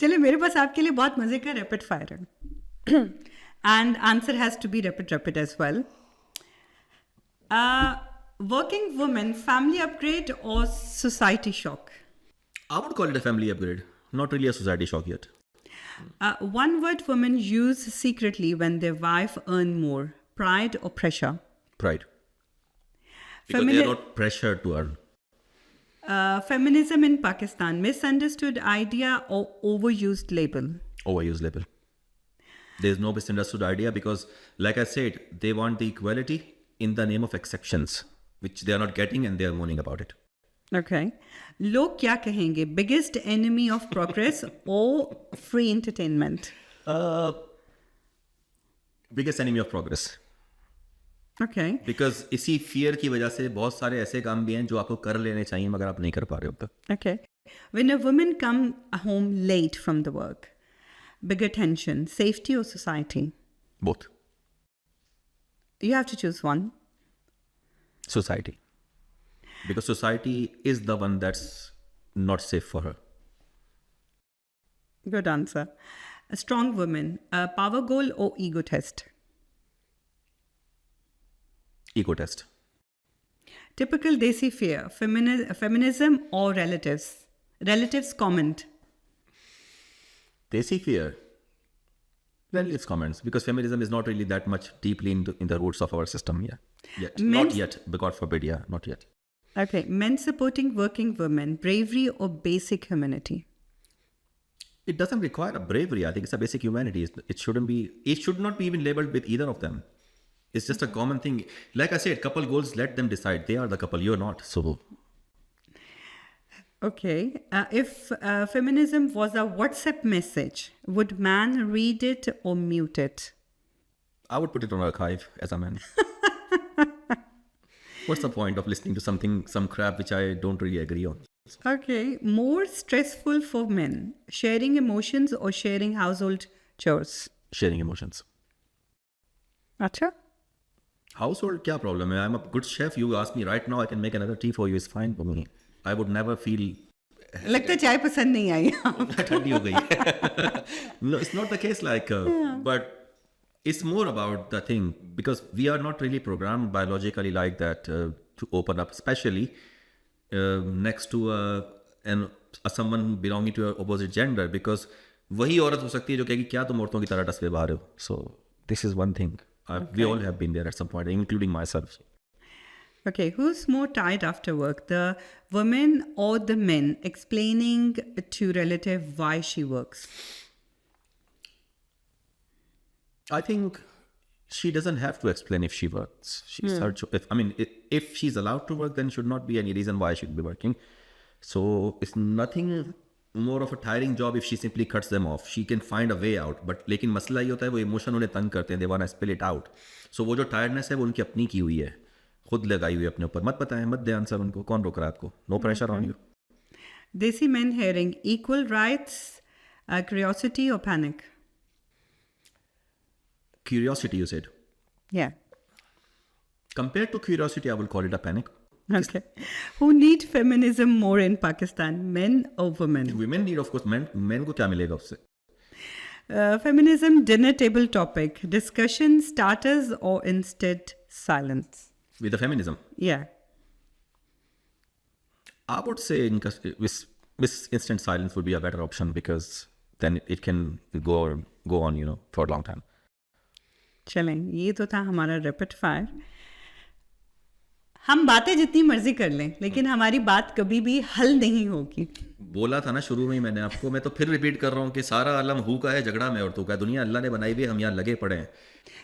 चलिए मेरे पास आपके लिए बहुत मजे का रैपिड फायर है and answer has to be rapid as well. Working woman, family upgrade or society shock? I would call it a family upgrade, not really a society shock yet. One word women use secretly when their wife earn more, pride or pressure? Pride. Because they are not pressured to earn. Feminism in Pakistan, misunderstood idea or overused label? Overused label. There is no misunderstood idea because, like I said, they want the equality in the name of exceptions, which they are not getting and they are moaning about it. Okay. लोग क्या कहेंगे? Biggest enemy of progress or free entertainment? Biggest enemy of progress. Okay. Because इसी fear की वजह से बहुत सारे ऐसे काम भी हैं जो आपको कर लेने चाहिए मगर आप नहीं कर पा रहे हो तक. Okay. When a woman come home late from the work, bigger tension, safety or society? Both. You have to choose one. Society. Because society is the one that's not safe for her. Good answer. A strong woman, a power goal or ego test? Ego test. Typical Desi fear, feminism or relatives? Relatives comment. Desi fear. Relatives comments, because feminism is not really that much deeply in the roots of our system. Yeah. Yet. Not yet. God forbid. Yeah. Not yet. Okay. Men supporting working women, bravery or basic humanity? It doesn't require a bravery. I think it's a basic humanity. It should not be even labeled with either of them. It's just a common thing. Like I said, couple goals, let them decide. They are the couple. You're not. So. Okay. If feminism was a WhatsApp message, would man read it or mute it? I would put it on archive as a man. What's the point of listening to some crap which I don't really agree on? Okay. More stressful for men, sharing emotions or sharing household chores? Sharing emotions. Acha? Household, kya problem hai? I'm a good chef. You ask me right now, I can make another tea for you. It's fine for me. I would never feel. लगता है चाय पसंद नहीं आई. ठंडी हो गई. No, it's not the case. But it's more about the thing because we are not really programmed biologically like that to open up, especially next to someone belonging to an opposite gender. Because वही औरत हो सकती है जो कहेगी क्या तुम औरतों की तरह डस के बाहर हो. So this is one thing. We all have been there at some point, including myself. Okay, who's more tired after work, the woman or the men explaining to relative why she works? I think she doesn't have to explain if she works. She's her if she's allowed to work, then should not be any reason why she should be working. So it's nothing more of a tiring job if she simply cuts them off. She can find a way out. But लेकिन मसला ये होता है वो emotion उन्हें तंग करते हैं. They want to spill it out. So वो जो tiredness है वो उनकी अपनी की हुई है. खुद लगाई हुई है अपने ऊपर. मत बताएं, मत दे आंसर उनको. कौन रोक रहा है आपको? No pressure on you. Desi men hearing equal rights, curiosity or panic? Curiosity, you said. Yeah. Compared to curiosity, I will call it a panic. Okay. Who need feminism more in Pakistan, men or women? Women need, of course. Men को क्या मिलेगा उससे? Feminism dinner table topic, discussion starters or instead silence? With the feminism? Yeah. I would say instant silence would be a better option because then it can go on, for a long time. चलें, ये तो था हमारा rapid fire. हम बातें जितनी मर्जी कर लें लेकिन हमारी बात कभी भी हल नहीं होगी. बोला था ना शुरू में ही मैंने आपको, मैं तो फिर रिपीट कर रहा हूँ कि सारा आलम हु का है, झगड़ा में औरतों का है. दुनिया अल्लाह ने बनाई हुई, हम यहाँ लगे पड़े हैं.